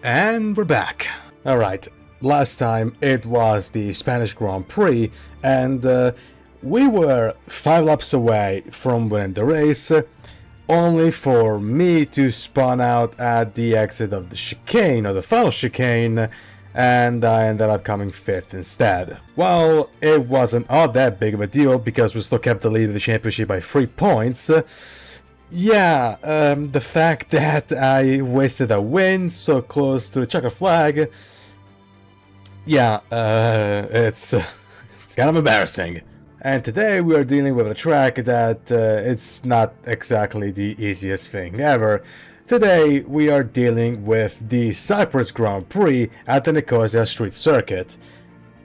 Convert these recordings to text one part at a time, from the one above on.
And we're back. Alright, last time it was the Spanish Grand Prix, and we were 5 laps away from winning the race, only for me to spawn out at the exit of the chicane, or the final chicane, and I ended up coming 5th instead. Well, it wasn't all that big of a deal, because we still kept the lead of the championship by 3 points. Yeah, the fact that I wasted a win so close to the checkered flag, yeah, it's kind of embarrassing. And today we are dealing with a track that it's not exactly the easiest thing ever. Today we are dealing with the Cyprus Grand Prix at the Nicosia Street Circuit.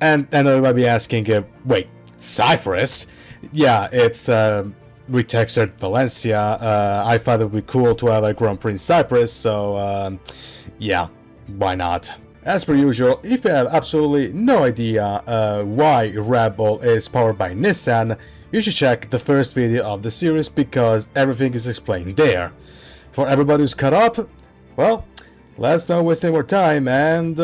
And I might be asking, wait, Cyprus? Yeah, it's retextured Valencia. I thought it would be cool to have a Grand Prix in Cyprus, so yeah, why not? As per usual, if you have absolutely no idea why Red Bull is powered by Nissan, you should check the first video of the series because everything is explained there. For everybody who's caught up, well, let's not waste any more time and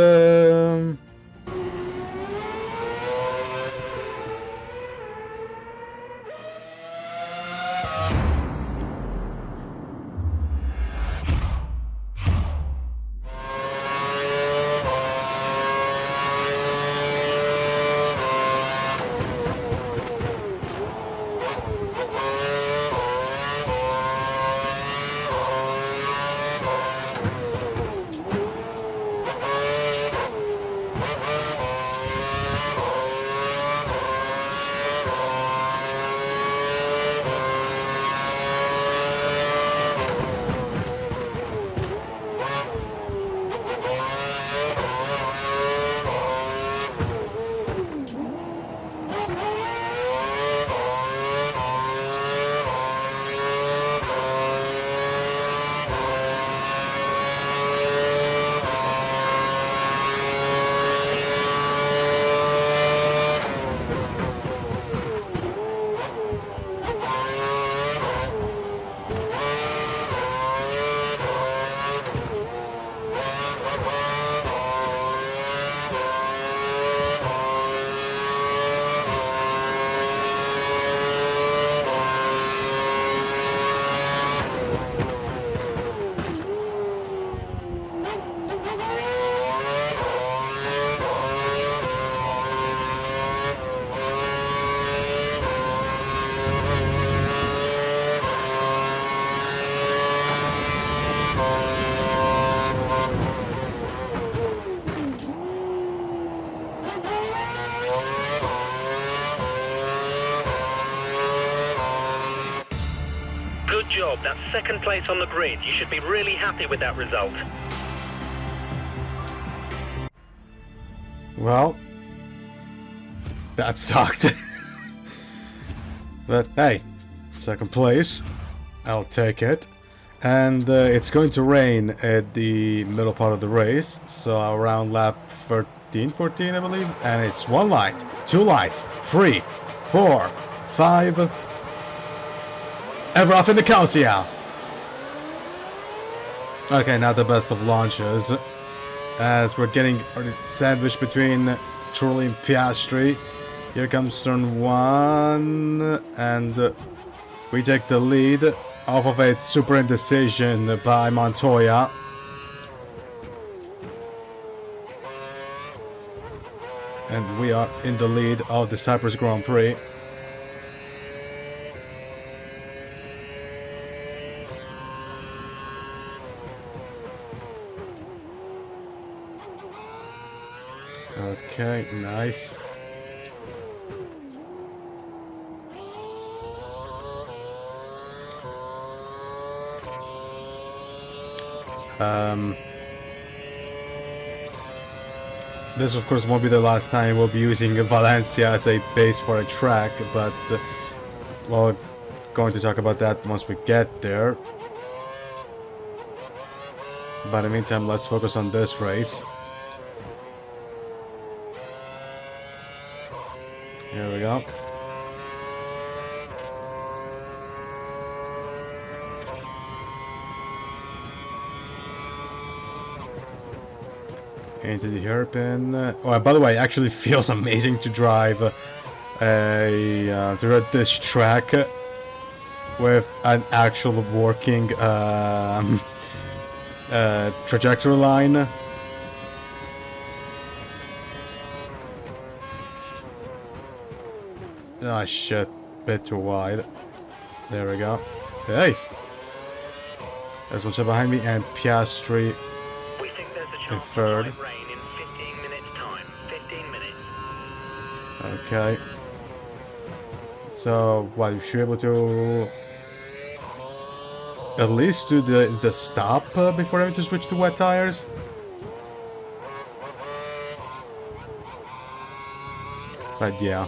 Good job. That's second place on the grid. You should be really happy with that result. well, that sucked. But hey, second place, I'll take it. And it's going to rain at the middle part of the race, so around lap 13, 14 I believe. And it's 1 light, 2 lights, 3, 4, 5. Ever off in the Nicosia. Okay, not the best of launches, as we're getting sandwiched between Trulli and Piastri. Here comes turn 1, and we take the lead off of a super indecision by Montoya. And we are in the lead of the Cyprus Grand Prix. Okay, nice. This of course won't be the last time we'll be using Valencia as a base for a track, but we're going to talk about that once we get there. But in the meantime, let's focus on this race. Here we go. Into the hairpin. Oh, by the way, it actually feels amazing to drive this track with an actual working trajectory line. Ah, shit. Bit too wide. There we go. Hey! There's one behind me, and Piastri We think there's a in chance third. of light rain in 15 minutes time. 15 minutes. Okay. So, what, you should be able to at least do the stop before having to switch to wet tires? But yeah,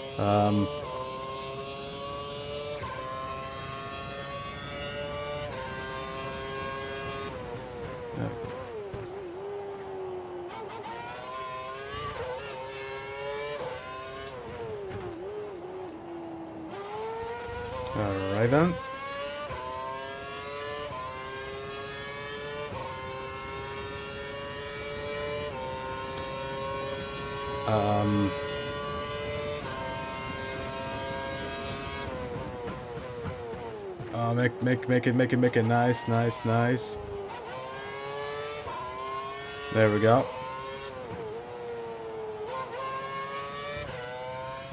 alright then. Make it nice. There we go.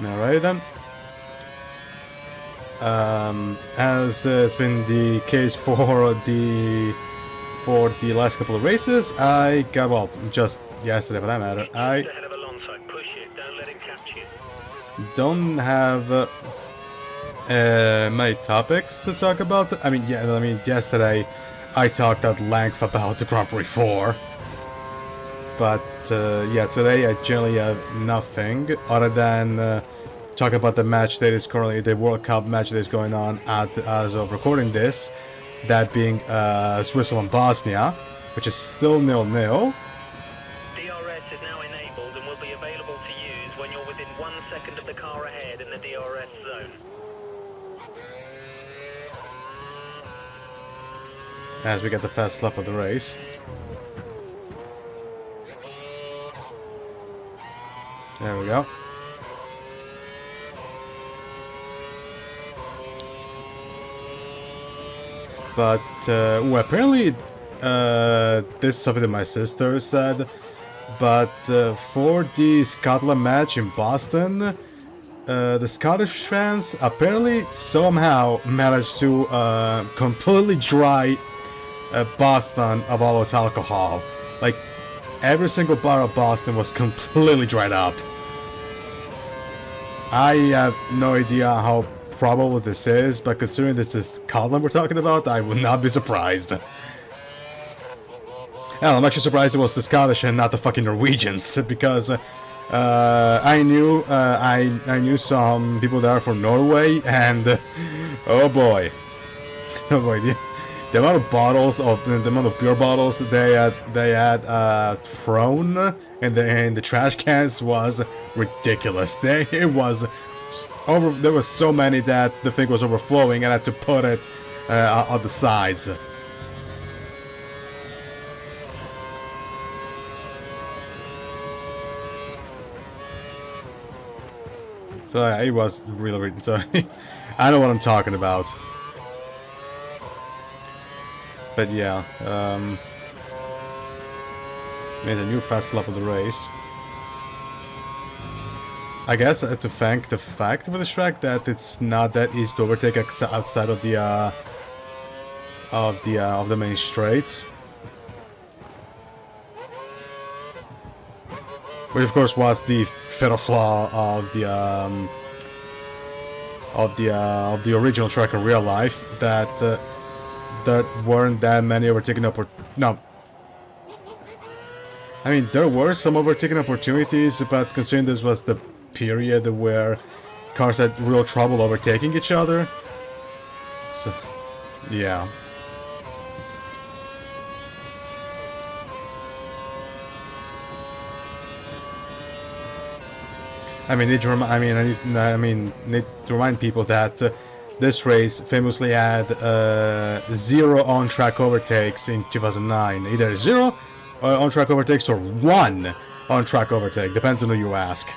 Alright then. As it's been the case for the last couple of races, I got, well, just yesterday for that matter, I Just ahead of Alonso. Push it. Don't let him catch you. don't have many topics to talk about. I mean, yesterday I talked at length about the Grand Prix 4. But yeah, today I generally have nothing other than talk about the match that is currently the World Cup match that is going on as of recording this. That being Switzerland Bosnia, which is still 0-0. DRS is now enabled and will be available to use when you're within 1 second of the car ahead in the DRS zone. As we get the first lap of the race. There we go. But, well, apparently, this is something that my sister said, but for the Scotland match in Boston, the Scottish fans apparently somehow managed to completely dry Boston of all its alcohol. Like, every single bar of Boston was completely dried up. I have no idea how probable this is, but considering this is Scotland we're talking about, I would not be surprised. Hell, I'm actually surprised it was the Scottish and not the fucking Norwegians, because I knew some people there from Norway, and oh boy, the amount of bottles of the amount of beer bottles that they had thrown in the trash cans was ridiculous. There was so many that the thing was overflowing, and I had to put it on the sides. So it was really so I know what I'm talking about. But yeah, made a new fast lap of the race. I guess I have to thank the fact with this track that it's not that easy to overtake outside of the main straights. Which of course was the fatal flaw of the original track in real life, that there weren't that many overtaking no. I mean, there were some overtaking opportunities, but considering this was the period where cars had real trouble overtaking each other, so yeah. I mean, need to remind people that this race famously had 0 on-track overtakes in 2009. Either 0 on-track overtakes or 1 on-track overtake. Depends on who you ask.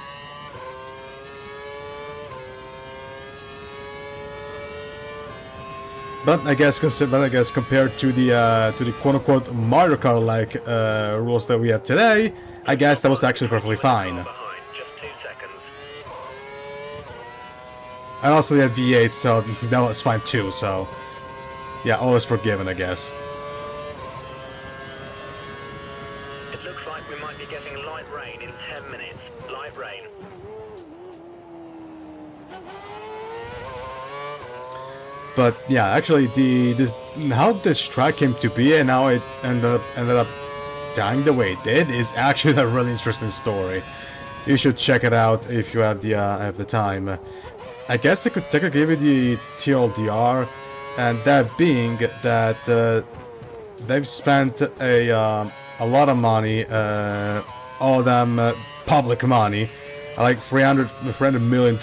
But I guess compared to the quote-unquote Mario Kart-like rules that we have today, I guess that was actually perfectly fine. And also we had V8, so that was fine too. So yeah, always forgiven, I guess. It looks like we might be getting light rain in 10 minutes. Light rain. But yeah, actually, how this track came to be and how it ended up dying the way it did is actually a really interesting story. You should check it out if you have the time. I guess I could technically give you the TLDR, and that being that they've spent a lot of money, all of them public money, like $300 million.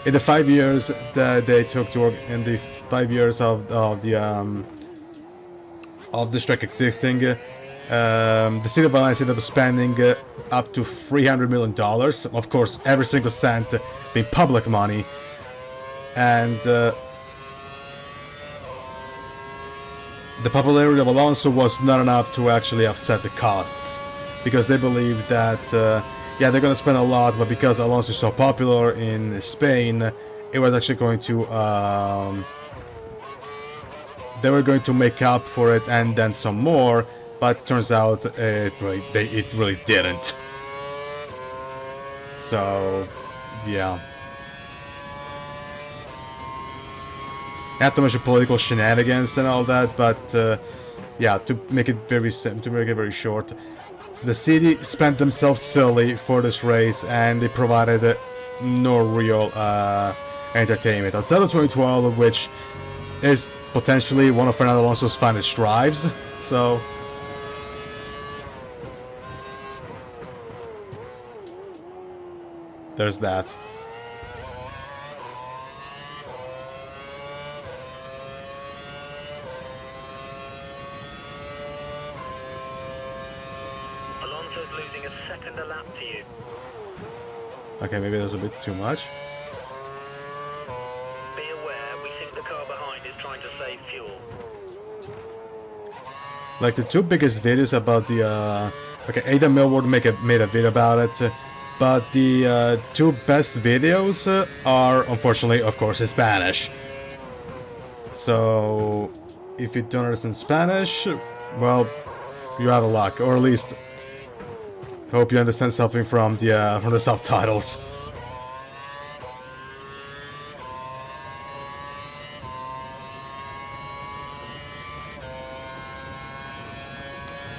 In the 5 years that they took to work, in the 5 years of this track existing, the city of Valencia ended up spending up to $300 million. Of course, every single cent being public money, and the popularity of Alonso was not enough to actually offset the costs, because they believed that yeah, they're gonna spend a lot, but because Alonso is so popular in Spain, it was actually going to they were going to make up for it and then some more. But turns out it really didn't. So yeah, not to mention political shenanigans and all that. But yeah, to make it very short, the city spent themselves silly for this race, and they provided no real entertainment outside of 2012, which is potentially one of Fernando Alonso's finest drives. So there's that. Alonso's losing a second a lap to you. Okay, maybe that was a bit too much. Be aware, we think the car behind is trying to save fuel. Like the two biggest videos about the okay, Ada Millward made a video about it, but the two best videos are unfortunately, of course, in Spanish. So if you don't understand Spanish, well, you're out of luck, or at least hope you understand something from the subtitles.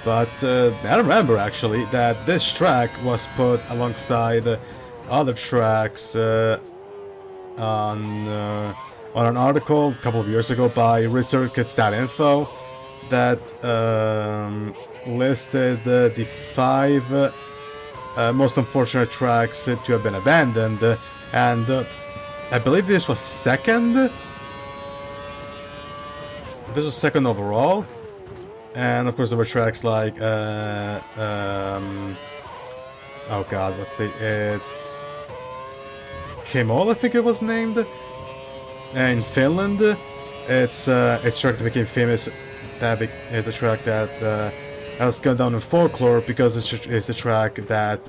But I remember actually that this track was put alongside other tracks on an article a couple of years ago by ReCircuits.info that listed the 5 most unfortunate tracks to have been abandoned, and I believe this was second. This was second overall. And of course there were tracks like oh god, it's Kemol, I think it was named, in Finland. It's a track that became famous. It's a track that has gone down in folklore because it's the track that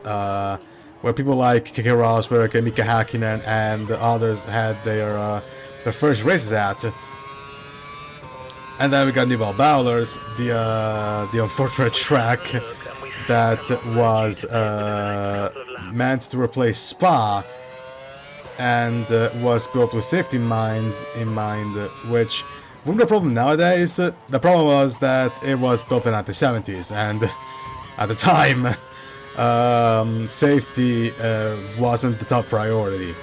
where people like Keke Rosberg and Mika Hakkinen and others had their first races at. And then we got Nival Bowlers, the unfortunate track that was meant to replace Spa and was built with safety in mind, which wouldn't be a problem nowadays. The problem was that it was built in the 70s, and at the time, safety wasn't the top priority.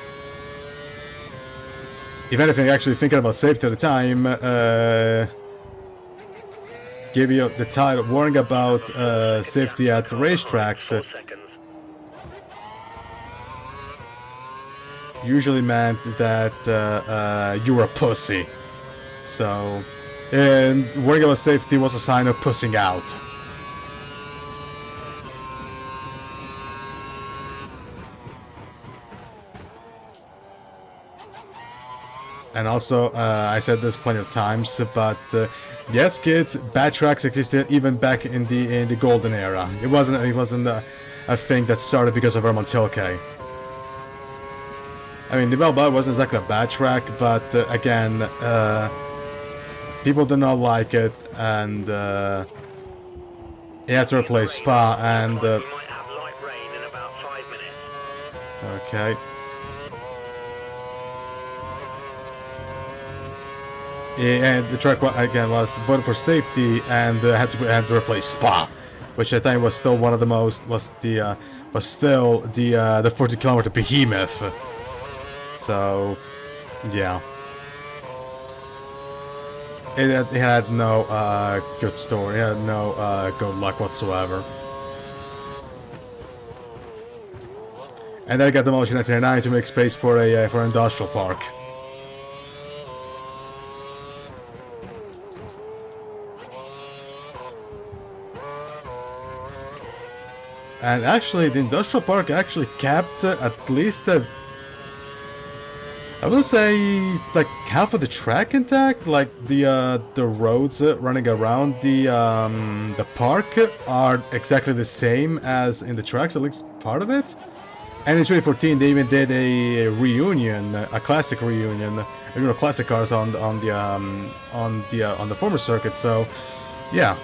If anything, actually thinking about safety at the time gave you the title warning about safety at racetracks. Usually meant that you were a pussy. So, and worrying about safety was a sign of pussing out. And also, I said this plenty of times, but yes, kids, bad tracks existed even back in the golden era. It wasn't a thing that started because of Vermont Tilke. I mean, the Valbad wasn't exactly a bad track, but again, people did not like it, and he had to replace Spa, and We might have light rain in about 5 minutes. okay. Yeah, and the track again was voted for safety, and had to replace Spa, which I think was still one of the most was still the 40-kilometer behemoth. So yeah, it had no good story, it had no good luck whatsoever. And then it got demolished in 1999 to make space for an industrial park. And actually, the industrial park actually kept at least I would say like half of the track intact. Like the roads running around the park are exactly the same as in the tracks, at least part of it. And in 2014, they even did a reunion, a classic reunion, you know, classic cars on the former circuit. So, yeah.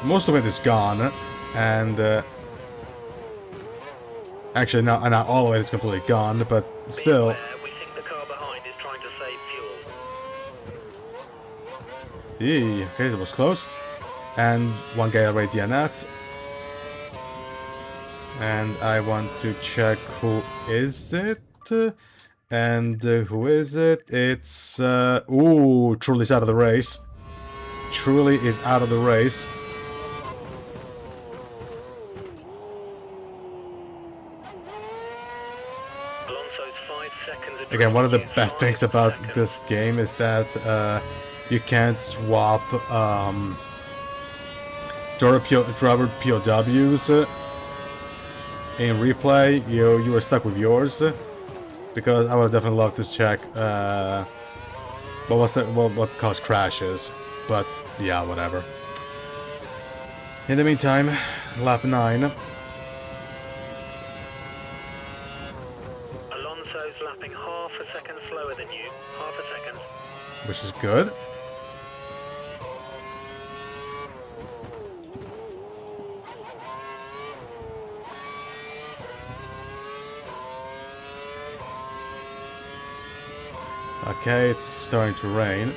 Most of it is gone, and actually not all of it is completely gone, but still. We think the car behind is trying to save fuel. Eee, okay, that was close. And one guy already DNF'd. And I want to check who is it. And who is it? It's ooh, Truly's out of the race. Truly is out of the race. Again, one of the best things about this game is that you can't swap driver POWs in replay. You were stuck with yours, because I would definitely love to check what caused crashes, but yeah, whatever. In the meantime, lap 9. Lapping half a second slower than you. Half a second. Which is good. Okay, it's starting to rain.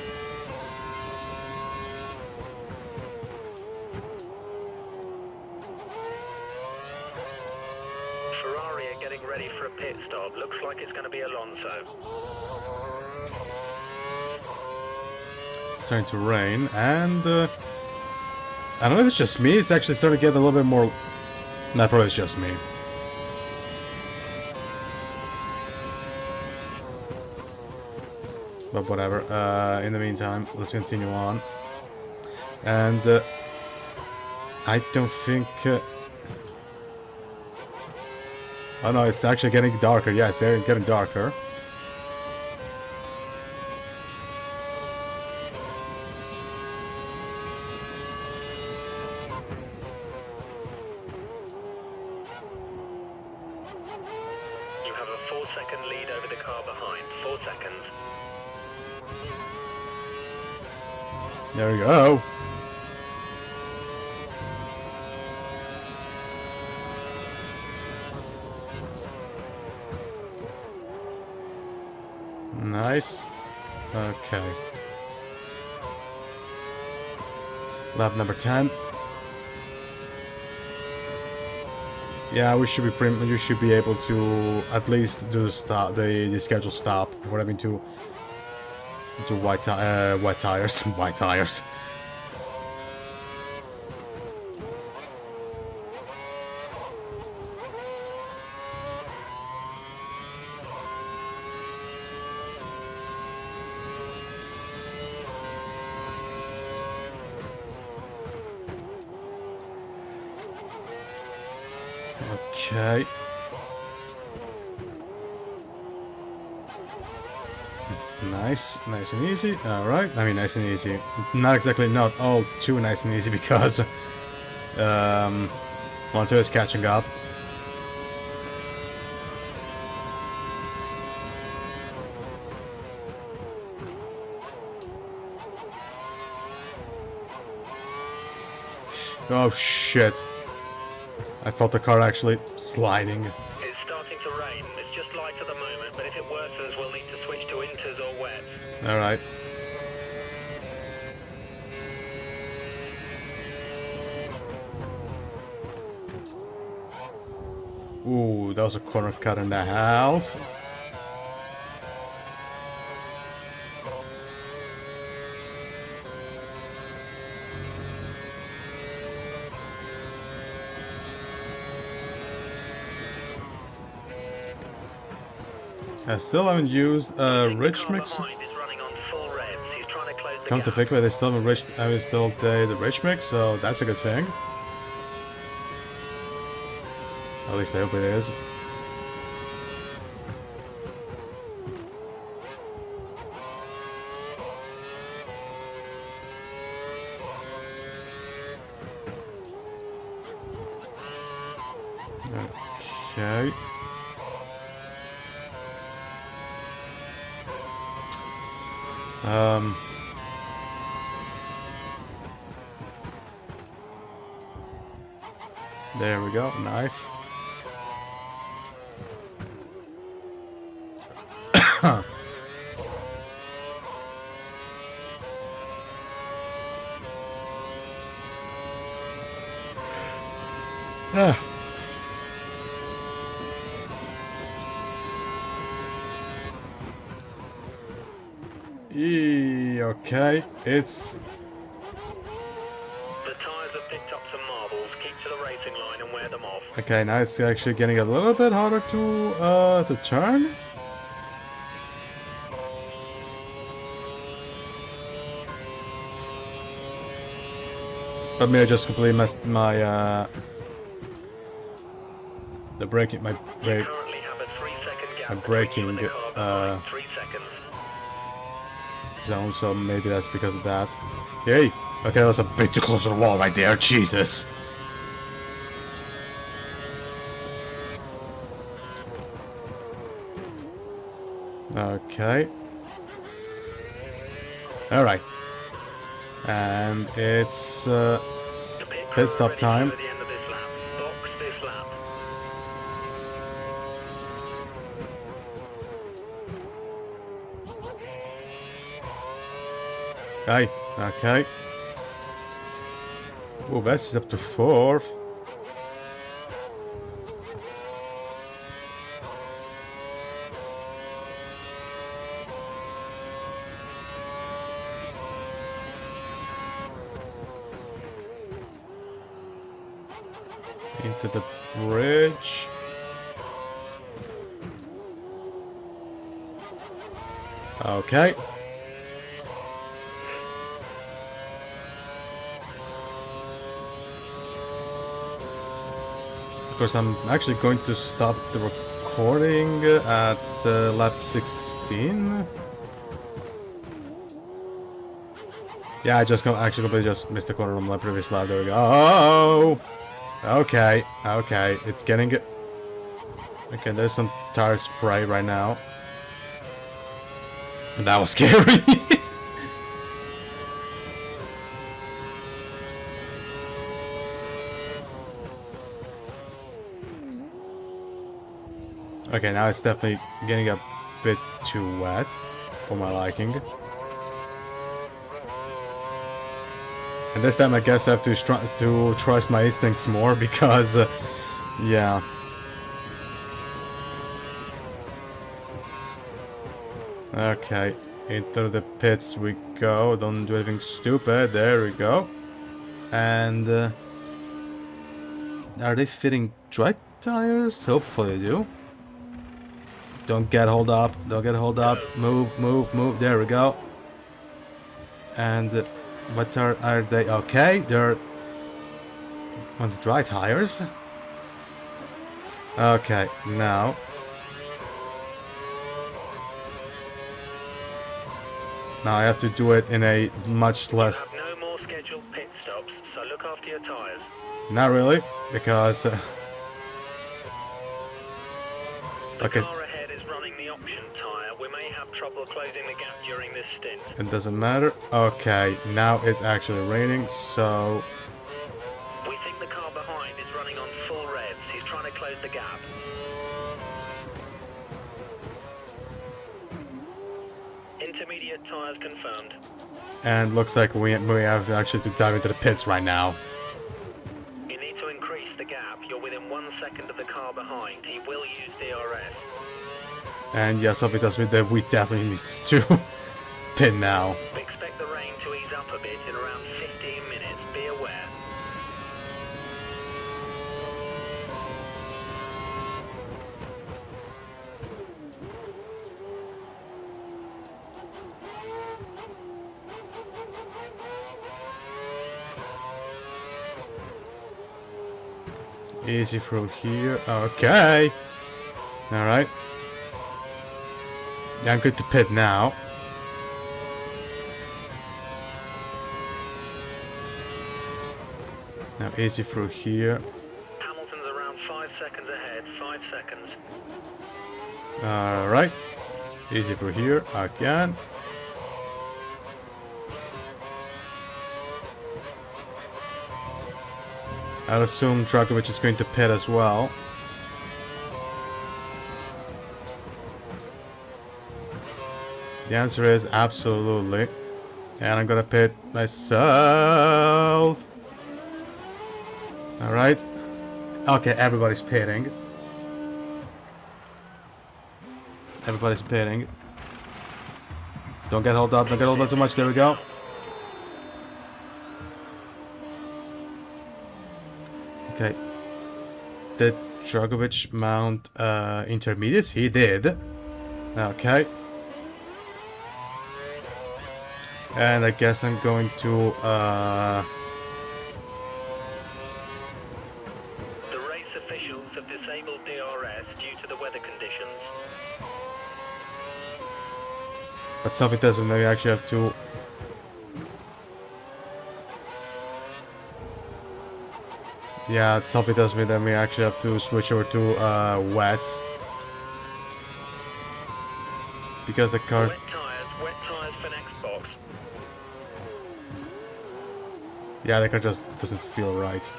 Getting ready for a pit stop. Looks like it's going to be Alonso. It's starting to rain, and I don't know if it's just me. It's actually starting to get a little bit more. No, probably it's just me. But whatever. In the meantime, let's continue on. And I don't think. Oh no, it's actually getting darker. Yeah, it's getting darker. You have a 4-second lead over the car behind. 4 seconds. There we go. Nice. Okay. Lap number 10. Yeah, we should be you should be able to at least do the scheduled stop before having to wet tires, white tires. Okay. Nice, nice and easy. Alright, I mean nice and easy. Not exactly, not all too nice and easy because Montoya is catching up. Oh shit. I felt the car actually sliding. It's starting to rain. It's just light at the moment, but if it worsens, we'll need to switch to inters or wet. Alright. Ooh, that was a corner cut and a half. I still haven't used rich mix. Come to think of it, I still haven't installed the rich mix, so that's a good thing. At least I hope it is. Okay. There we go, nice. Okay, it's... The tires have picked up some marbles. Keep to the racing line and wear them off. Okay, now it's actually getting a little bit harder to turn. But maybe I just completely messed my the braking, my brake, my braking zone. So maybe that's because of that. Yay! Okay, that was a bit too close to the wall right there. Jesus. Okay. All right. And it's pit stop time. Okay, okay. Oh, West is up to 4th. Into the bridge. Okay. Of course, I'm actually going to stop the recording at lap 16. Yeah, I just actually completely just missed the corner on my previous lap. There we go. Oh! Okay, okay, it's getting it. Okay, there's some tire spray right now. That was scary. Okay, now it's definitely getting a bit too wet for my liking. And this time I guess I have to trust my instincts more because, yeah. Okay, into the pits we go. Don't do anything stupid. There we go. And are they fitting dry tires? Hopefully they do. Don't get hold up. Don't get hold up. Move, move, move. There we go. And what are they? Okay, they're on the dry tires. Okay, now. Now I have to do it in a much less... You have no more scheduled pit stops, so look after your tyres. Not really, because... The okay, car ahead is running the option tyre. We may have trouble closing the gap during this stint. it doesn't matter. Okay, now it's actually raining, so... We think the car behind is running on full revs. He's trying to close the gap. Intermediate tyres confirmed. And looks like we have actually to dive into the pits right now. You need to increase the gap. You're within 1 second of the car behind. He will use DRS. And yeah, something tells me that we definitely need to pit now. We expect the rain to ease up a bit in around 15 minutes. Be aware. Easy through here. Okay. Alright. Yeah, I'm good to pit now. Now easy through here. Hamilton's around 5 seconds ahead. 5 seconds. Alright. Easy through here again. I'll assume Dragovic is going to pit as well. The answer is absolutely. And I'm gonna pit myself. Alright. Okay, everybody's pitting. Everybody's pitting. Don't get hold up, don't get hold up too much. There we go. Okay. Did Dragovic mount intermediates? He did. Okay. And I guess I'm going to The race officials have disabled DRS due to the weather conditions. but something doesn't know you actually have to. Yeah, something tells me that we actually have to switch over to wets. Because the car. Wet tyres for next box. Yeah, the car just doesn't feel right.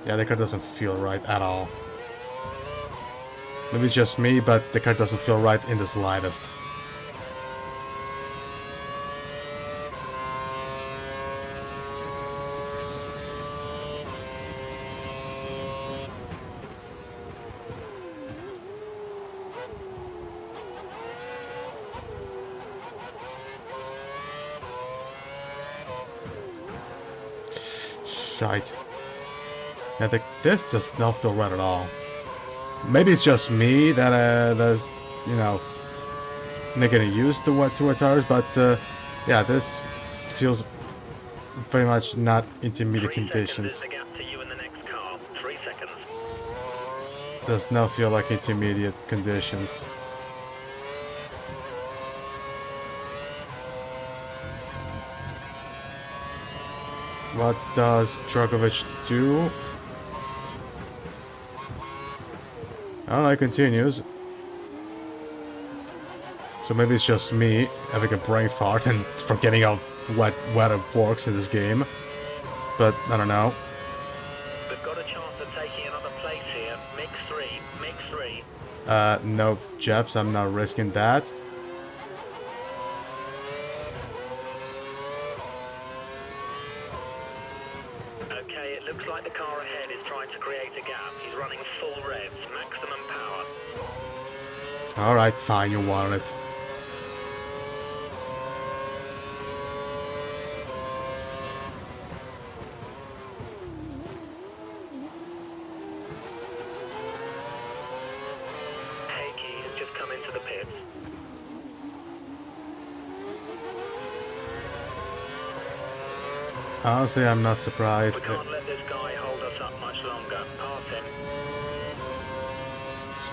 Yeah, the car doesn't feel right at all. Maybe it's just me, but the car doesn't feel right in the slightest. Shite. Yeah, this does not feel right at all. Maybe it's just me that that's, you know, not getting used to wet tires, but yeah, this feels very much not intermediate 3 conditions. seconds is the gap to you in the next car. 3 seconds. Does not feel like intermediate conditions. What does Dragovic do? Oh, it continues. So maybe it's just me having a brain fart and forgetting how weather works in this game. But I don't know. We've got a chance of taking another place here. Mix 3. Mix 3. No, Jeffs, I'm not risking that. Okay, it looks like the car ahead is trying to create a gap. He's running full revs, maximum power. Alright, fine, you wanted it. Heikki has just come into the pits. Honestly, I'm not surprised. We can't let this guy hold us up much longer. Pass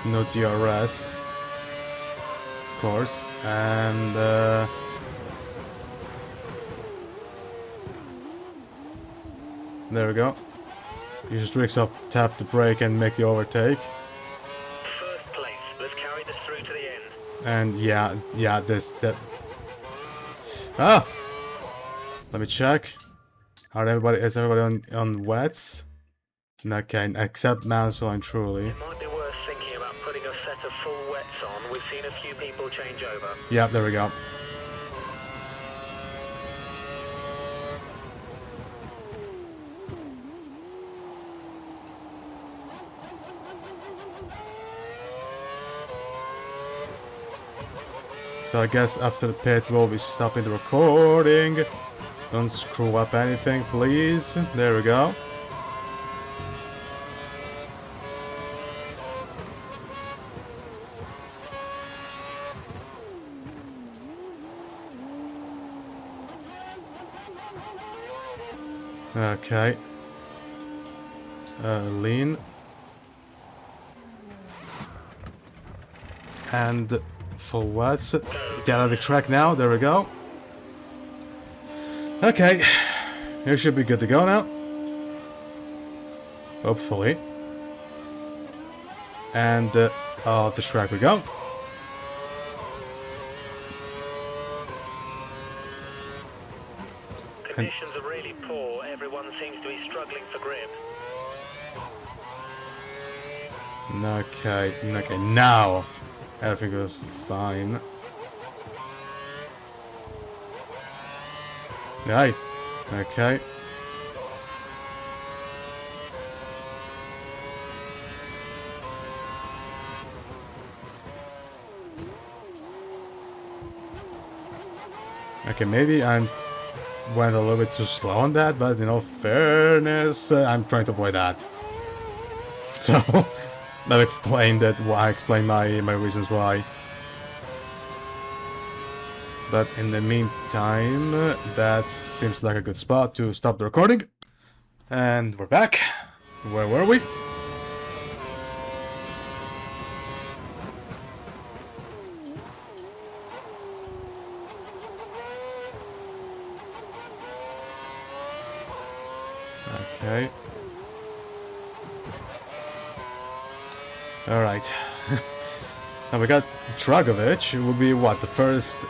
him. No DRS. course. And there we go. Use tricks of tap the brake and make the overtake. First place. Let's carry this through to the end. And yeah, that. Ah! Let me check. Is everybody on wets? Okay, except Mansell and Truly. It might be worth thinking about putting a set of full wets on. We've seen a few people change over. Yeah, there we go. So I guess after the pit we'll be stopping the recording. Don't screw up anything, please. There we go. Okay. Lean. And for what? Get out of the track now. There we go. Okay. You should be good to go now. Hopefully. And off the track we go. Conditions are really poor. Everyone seems to be struggling for grip. Okay, now everything goes fine. Right, okay. Okay, maybe I went a little bit too slow on that, but in all fairness, I'm trying to avoid that. So, I've explained that. I explained my reasons why. But in the meantime, that seems like a good spot to stop the recording. And we're back. Where were we? Okay. Alright. Now we got Dragovic. It will be what? The first...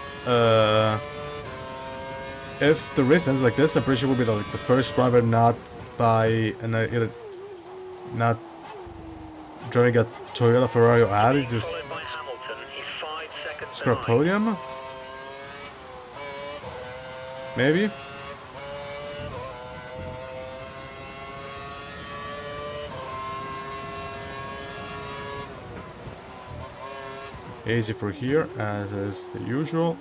if the race ends like this, I'm pretty sure it will be like the first driver not by... not driving a Toyota, Ferrari or Audi. Just Followed by Hamilton. He's 5 seconds score a behind. podium? Maybe? Easy for here, as is the usual.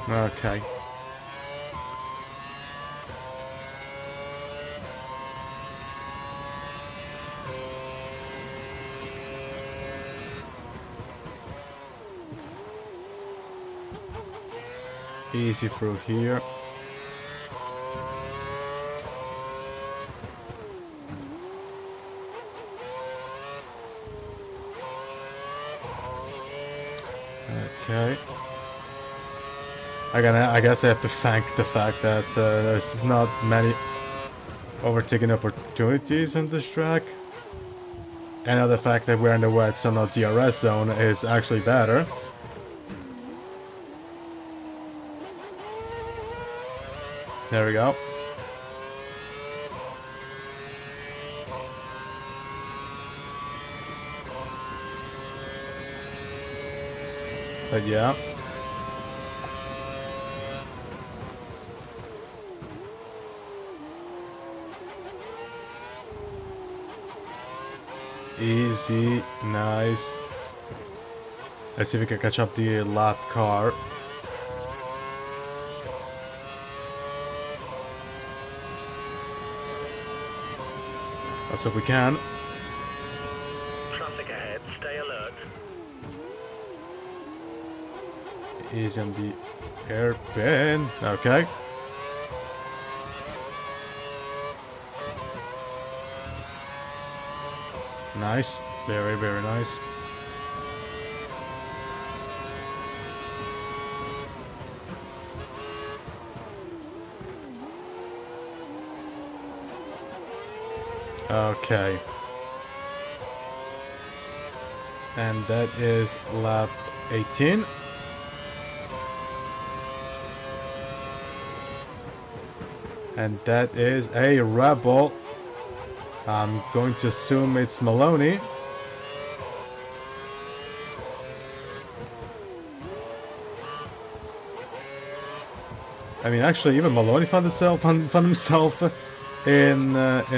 Okay. Easy through here. Okay. I guess I have to thank the fact that there's not many overtaking opportunities on this track. And the fact that we're in the wet, so not DRS zone, is actually better. There we go. But yeah. Easy, nice. Let's see if we can catch up the lap car. Let's hope we can. Traffic ahead. Stay alert. Easy on the hairpin. Okay. Nice. Very, very nice. Okay. And that is lap 18. And that is a Rebel. I'm going to assume it's Maloney. I mean, actually, even Maloney found himself in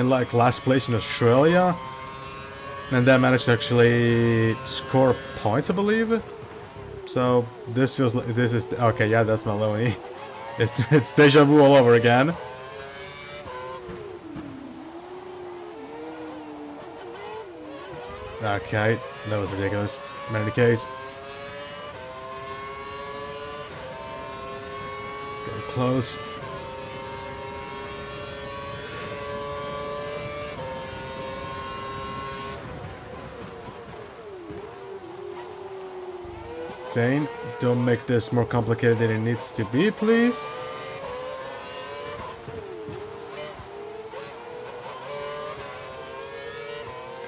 like last place in Australia, and then managed to actually score points, I believe. So this feels like this is okay. Yeah, that's Maloney. It's deja vu all over again. Okay, that was ridiculous. In any case, getting close. Zane, don't make this more complicated than it needs to be, please.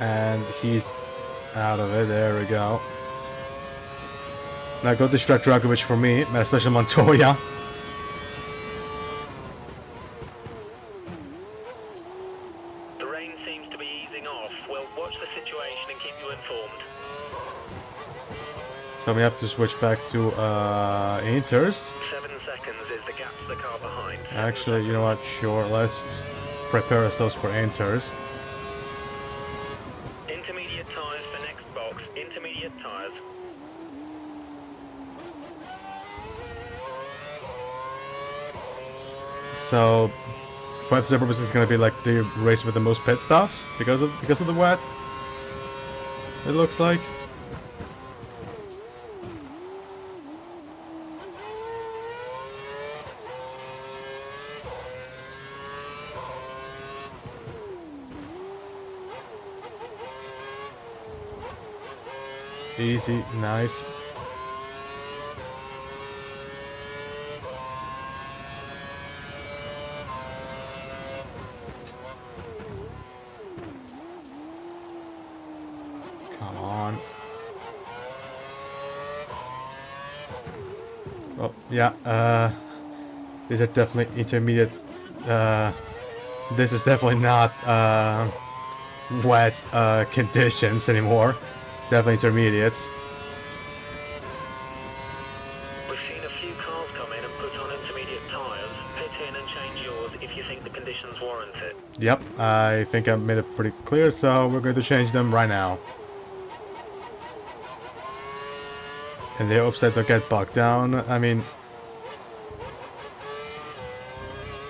And he's out of it. There we go. Now go distract Dragovic for me, especially Montoya. The rain seems to be easing off. We'll watch the situation and keep you informed. So we have to switch back to Inters. 7 seconds is the gap to the car behind. Actually, you know what? Sure, let's prepare ourselves for Inters. Intermediate tyres for next box. Intermediate tyres. So, for the purpose, it's gonna be like the race with the most pit stops because of the wet. It looks like. Easy, nice. Come on. Oh, yeah, these are definitely intermediate. This is definitely not wet conditions anymore. Definitely intermediates. We've seen a few cars come in and put on intermediate tyres. Pit in and change yours if you think the conditions warrant it. Yep, I think I made it pretty clear, so we're going to change them right now. And the upside don't get bogged down. I mean,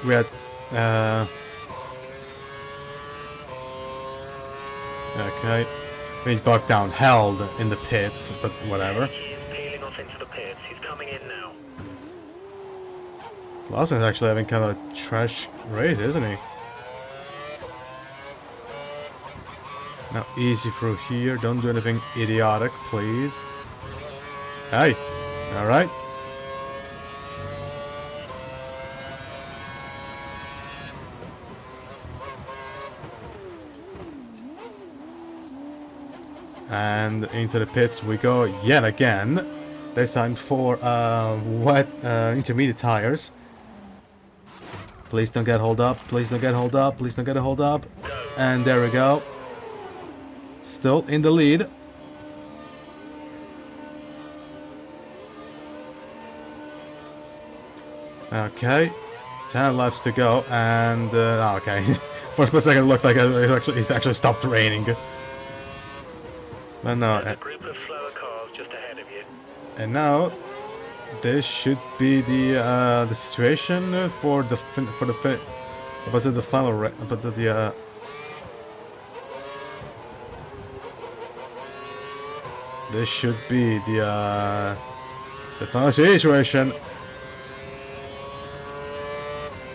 we had okay. I mean, bogged down, held in the pits, but whatever. He's peeling off into the pits. He's coming in now. Lawson's actually having kind of a trash race, isn't he? Now, easy through here. Don't do anything idiotic, please. Hey, alright. And into the pits we go yet again. This time for wet intermediate tires. Please don't get hold up. Please don't get hold up. Please don't get a hold up. And there we go. Still in the lead. Okay. 10 laps to go. And okay. For a second it looked like it's actually stopped raining. But no. There's a group of slower cars just ahead of you. And now, this should be the situation for the final this should be the final situation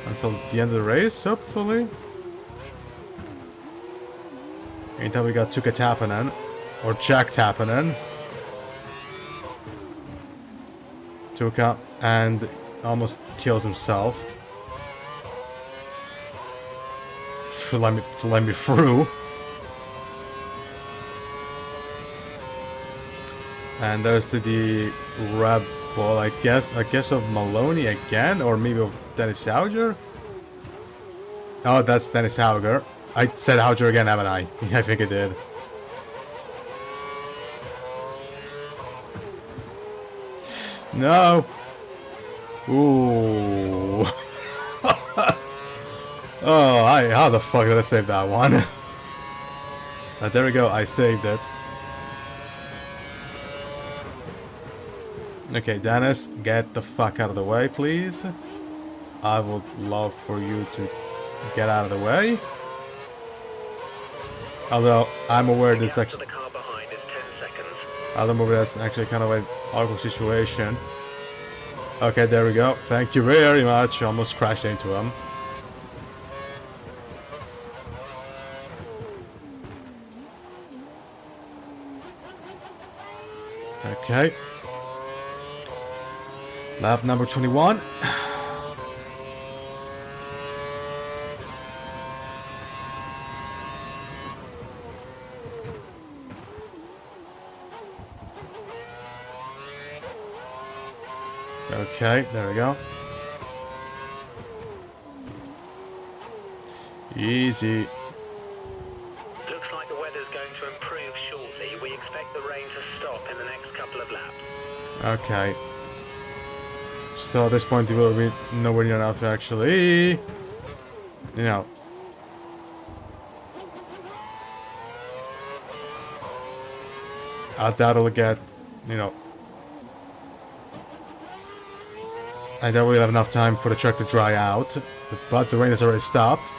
until the end of the race, hopefully. Meantime, we got Tuka Tapanen. Or Jack Tapanen. Tuka and almost kills himself. to let me through. And there's the rebel, I guess of Maloney again, or maybe of Dennis Hauger. Oh, that's Dennis Hauger. I said Hauger again, haven't I? I think I did. No. Ooh. Oh, how the fuck did I save that one? There we go, I saved it. Okay, Dennis, get the fuck out of the way, please. I would love for you to get out of the way. Although, I'm aware this actually... I'm aware that's actually kind of an awkward situation. Okay, there we go. Thank you very much. Almost crashed into him. Okay. Lap number 21. Okay, there we go. Easy. Looks like the weather's going to improve shortly. We expect the rain to stop in the next couple of laps. Okay. Still at this point, we will be nowhere near enough to actually, you know. I doubt it'll get, you know. I doubt we'll have enough time for the track to dry out, but the rain has already stopped.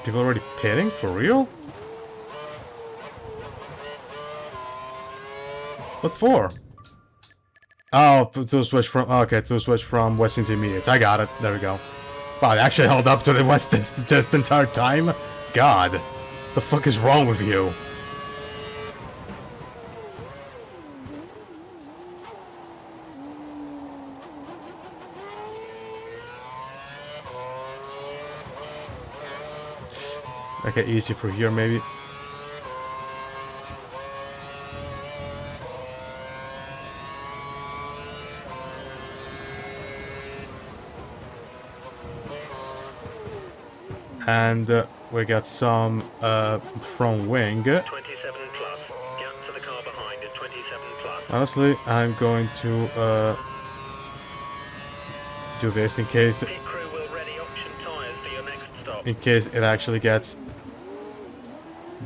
People already pitting? For real? What for? Oh, to switch from... Okay, to switch from West Intermediates. I got it. There we go. Wow, they actually held up to the West this entire time? God. The fuck is wrong with you? Okay, easy for here, maybe. And we got some from wing. 27 plus. Gap to the car behind is 27 plus. Honestly, I'm going to do this in case... Pit crew will ready option tyres for your next stop. In case it actually gets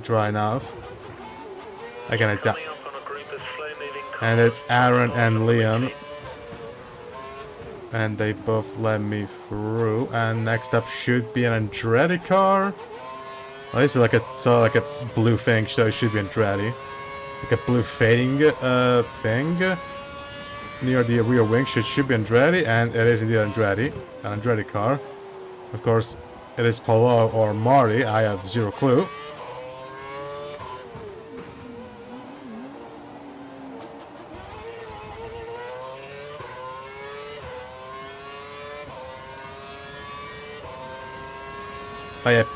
dry enough. Again, and it's Aaron and Liam. And they both let me through. And next up should be an Andretti car. Well, this is like a blue thing, so it should be Andretti. Like a blue fading thing near the rear wing should be Andretti, and it is indeed Andretti, an Andretti car. Of course, it is Paulo or Marty. I have zero clue.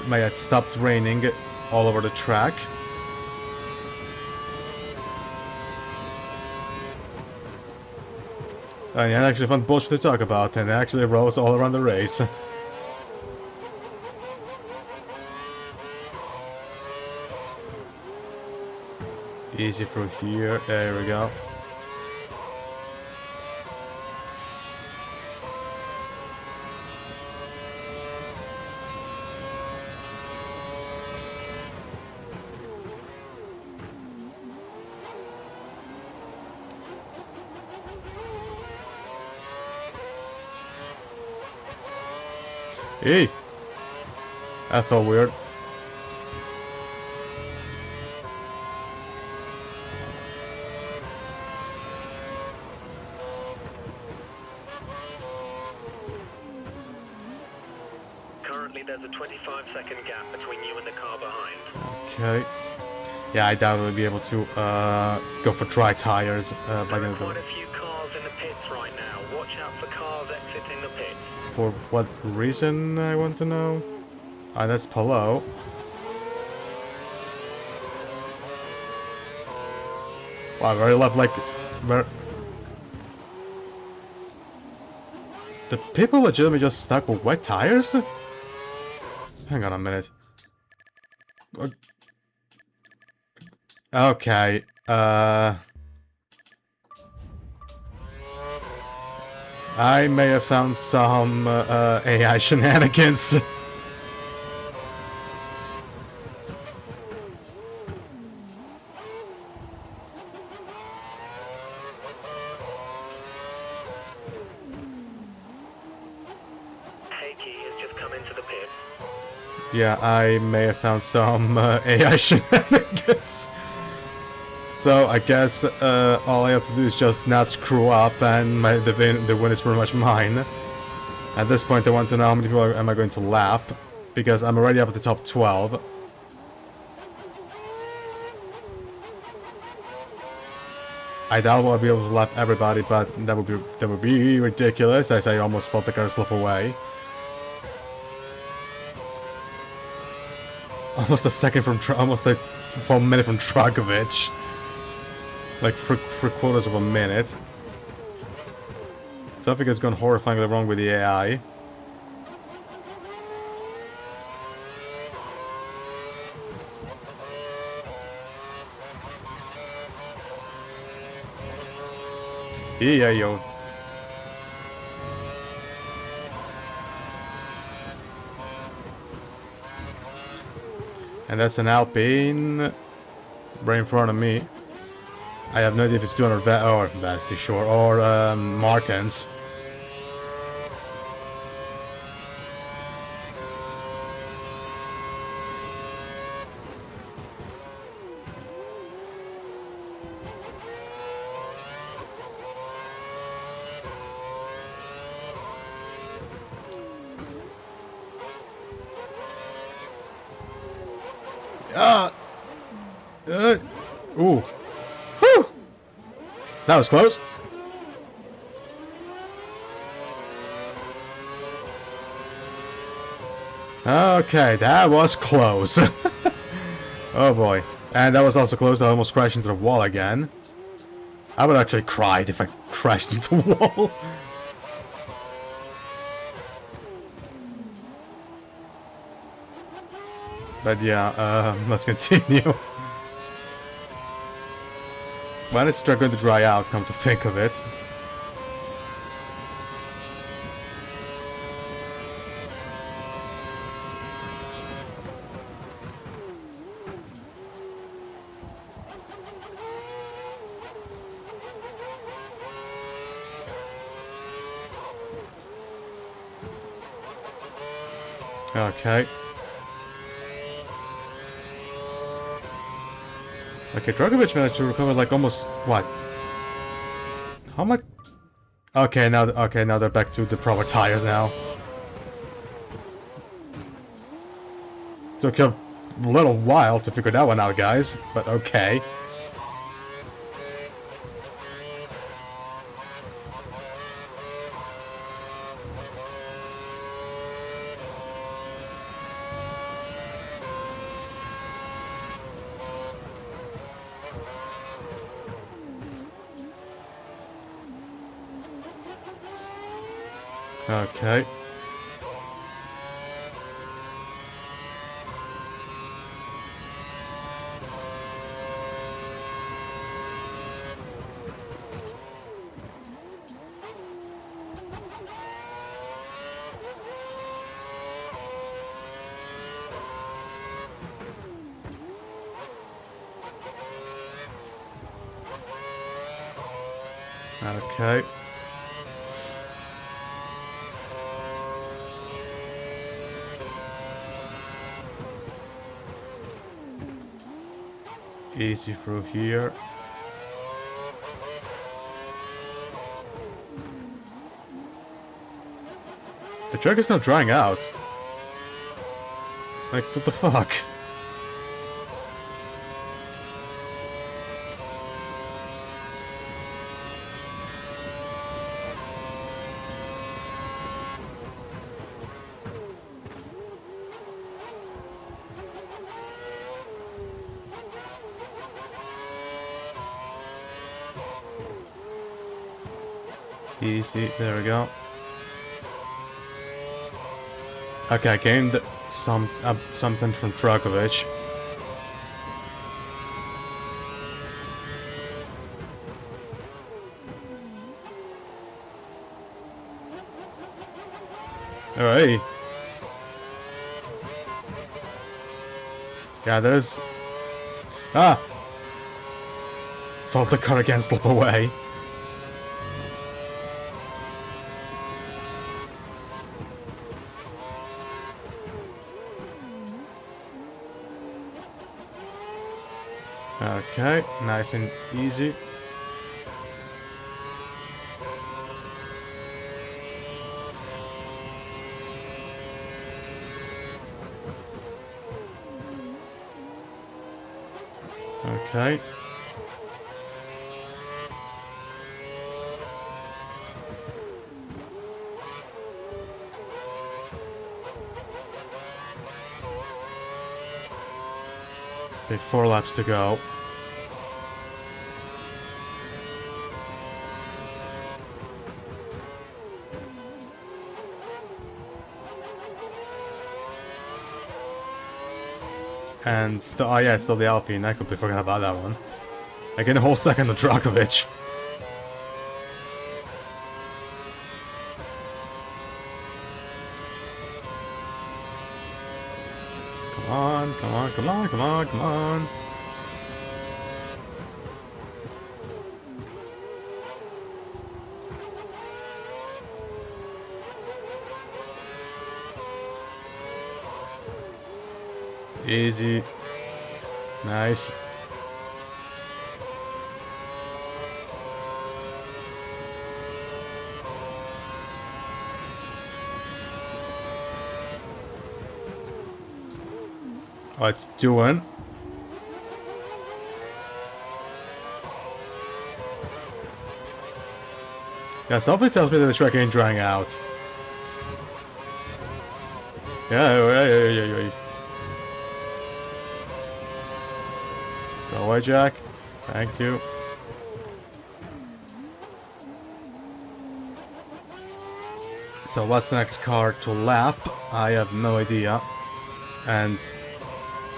May have stopped raining all over the track. And yeah, actually fun bullshit to talk about, and it actually rolls all around the race. Easy through here, there we go. Hey! That felt weird. there's a 25-second gap between you and the car behind. Okay. Yeah, I doubt we'll be able to go for dry tires by the There end are of quite a few cars in the pits right now. Watch out for cars exiting the pits. For what reason, I want to know? Ah, that's Palo. Wow, very left, like... Very... The people legitimately just stuck with wet tires? Hang on a minute. Okay, I may have found some AI shenanigans. Heikki has just come into the pits. Yeah, I may have found some AI shenanigans. So I guess all I have to do is just not screw up, and the win is pretty much mine. At this point, I want to know how many people am I going to lap, because I'm already up at the top 12. I doubt I'll be able to lap everybody, but that would be ridiculous, as I almost felt like I slip away. Almost a second from almost like 1 minute from Dragovic. Like for quarters of a minute. Something has gone horrifyingly wrong with the AI. Yeah, yo. And that's an Alpine right in front of me. I have no idea if it's 200 or Vasti, sure, or Martins. Ooh. Whew. That was close. Okay, that was close. Oh boy. And that was also close. I almost crashed into the wall again. I would actually cried if I crashed into the wall. But yeah, let's continue. When it's going to dry out, come to think of it. Okay. Okay, Dragovic managed to recover like almost what? How much? Okay, now they're back to the proper tires now. Took a little while to figure that one out, guys, but okay. Okay. Okay. Easy through here. The track is not drying out. Like, what the fuck? Easy, there we go. Okay, I gained something from Dragovich. Alright. Yeah, there's... Ah! Thought the car again slip away. Okay, nice and easy. Okay. Okay, 4 laps to go. And still, oh yeah, still the Alpine. I completely forgot about that one. I get a whole second of Dragovich. Come on, come on, come on, come on, come on. Easy. Nice. Oh, it's doing. Yeah, something tells me that the track ain't drying out. Yeah. Go away, Jack. Thank you. So what's the next car to lap? I have no idea. And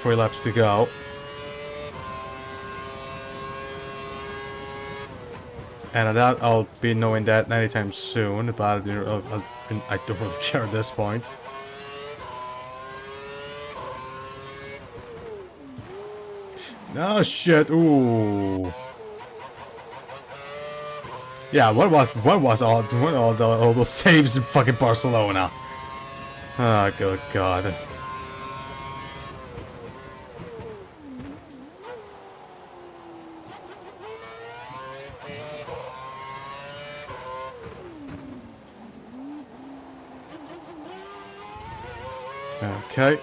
3 laps to go. And that I'll be knowing that anytime soon, but I don't really care at this point. Oh shit! Ooh. Yeah, what was all those saves in fucking Barcelona? Oh good god. Okay.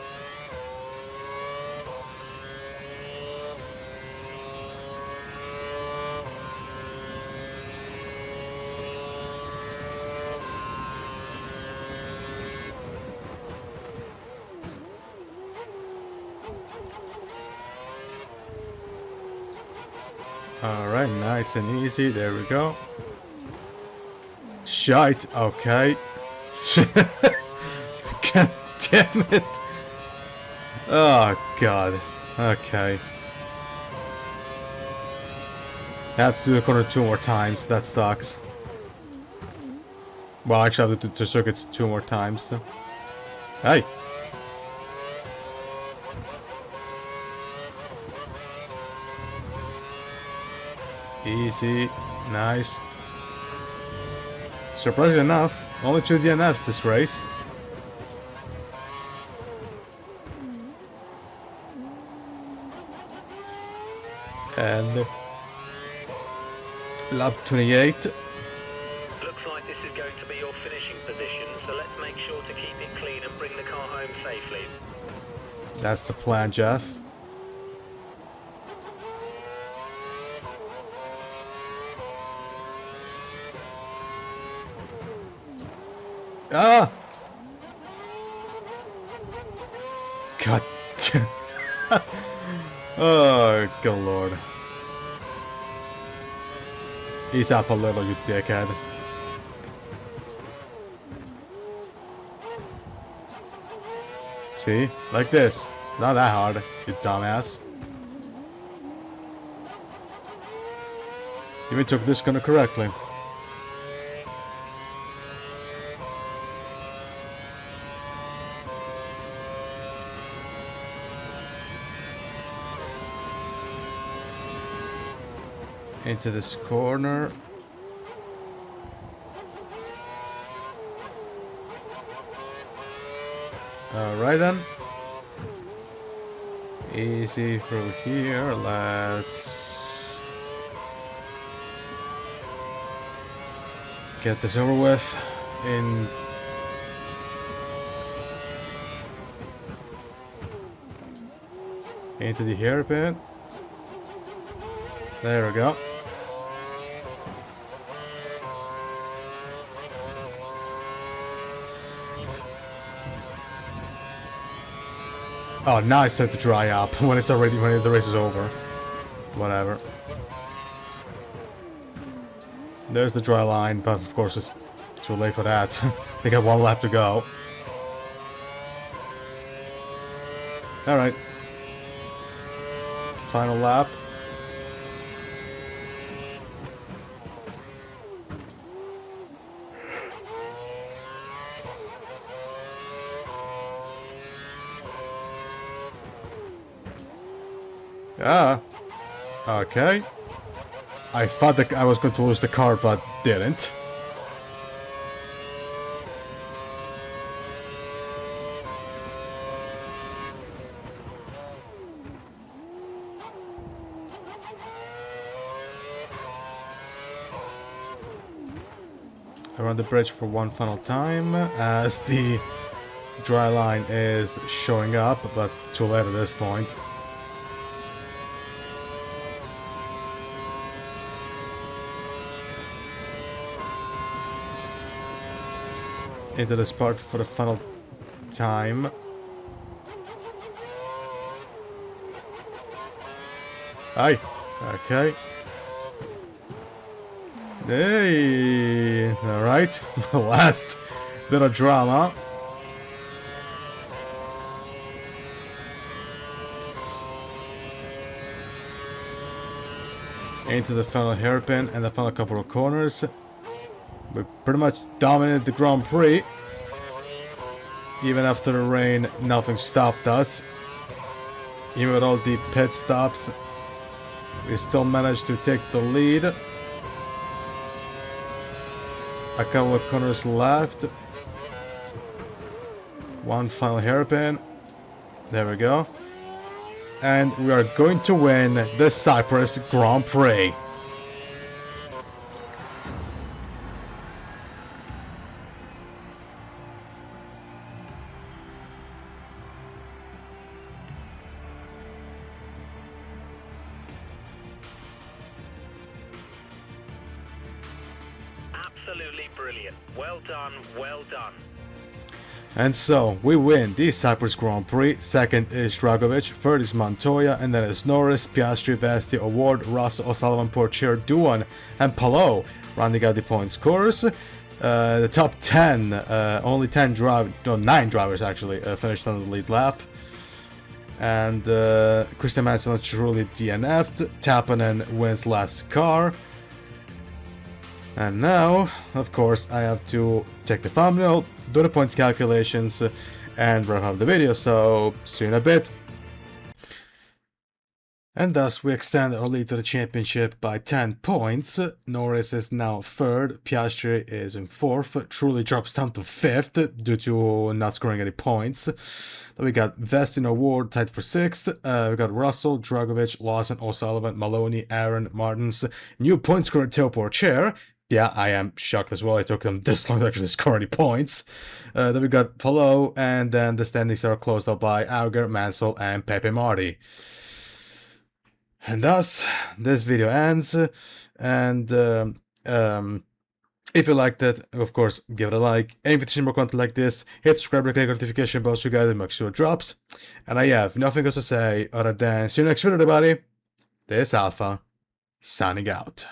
Alright, nice and easy. There we go. Shite. Okay. God damn it. Oh, God. Okay. I have to do the corner 2 more times. That sucks. Well, actually, I have to do the circuits 2 more times. So. Hey. Easy. Nice. Surprisingly enough, only 2 DNFs this race. And lap 28. Looks like this is going to be your finishing position, so let's make sure to keep it clean and bring the car home safely. That's the plan, Jeff. Ah! God. Oh, good lord. Ease up a little, you dickhead. See? Like this. Not that hard, you dumbass. Even took this corner correctly. Into this corner. Alright then. Easy through here. Let's get this over with. Into the hairpin. There we go. Oh, now it's time to dry up when the race is over. Whatever. There's the dry line, but of course it's too late for that. They got one lap to go. Alright. Final lap. Ah, okay. I thought that I was going to lose the car, but didn't. Around the bridge for one final time as the dry line is showing up, but too late at this point. Into this part for the final time. Aye. Okay. Hey. Alright. Last bit of drama. Into the final hairpin and the final couple of corners. We pretty much dominated the Grand Prix. Even after the rain, nothing stopped us. Even with all the pit stops, we still managed to take the lead. A couple of corners left. One final hairpin. There we go. And we are going to win the Cyprus Grand Prix. Absolutely brilliant. Well done, well done. And so, we win the Cyprus Grand Prix. Second is Dragovic, third is Montoya, and then is Norris, Piastri, Vesti, Award, Russell, O'Sullivan, Pourchaire, Duan, and Palou rounding out the point scores. The top 10, only 9 drivers actually finished on the lead lap. And Christian Manson truly DNF'd. Tappanen wins last car. And now, of course, I have to check the thumbnail, do the points calculations, and wrap up the video, so see you in a bit. And thus we extend our lead to the championship by 10 points. Norris is now third, Piastri is in fourth, Truly drops down to fifth due to not scoring any points. Then we got Vest in Award tied for sixth. We got Russell, Dragovic, Lawson, O'Sullivan, Maloney, Aaron, Martins, new point scorer Theo Pourchaire, Yeah, I am shocked as well. It took them this long to actually score any points. Then we got Palo, and then the standings are closed up by Auger, Mansell, and Pepe Marti. And thus, this video ends. And if you liked it, of course, give it a like. And if you see more content like this, hit subscribe and click notification bell so you guys make sure it drops. And I have nothing else to say other than see you next video, everybody. This is Alpha, signing out.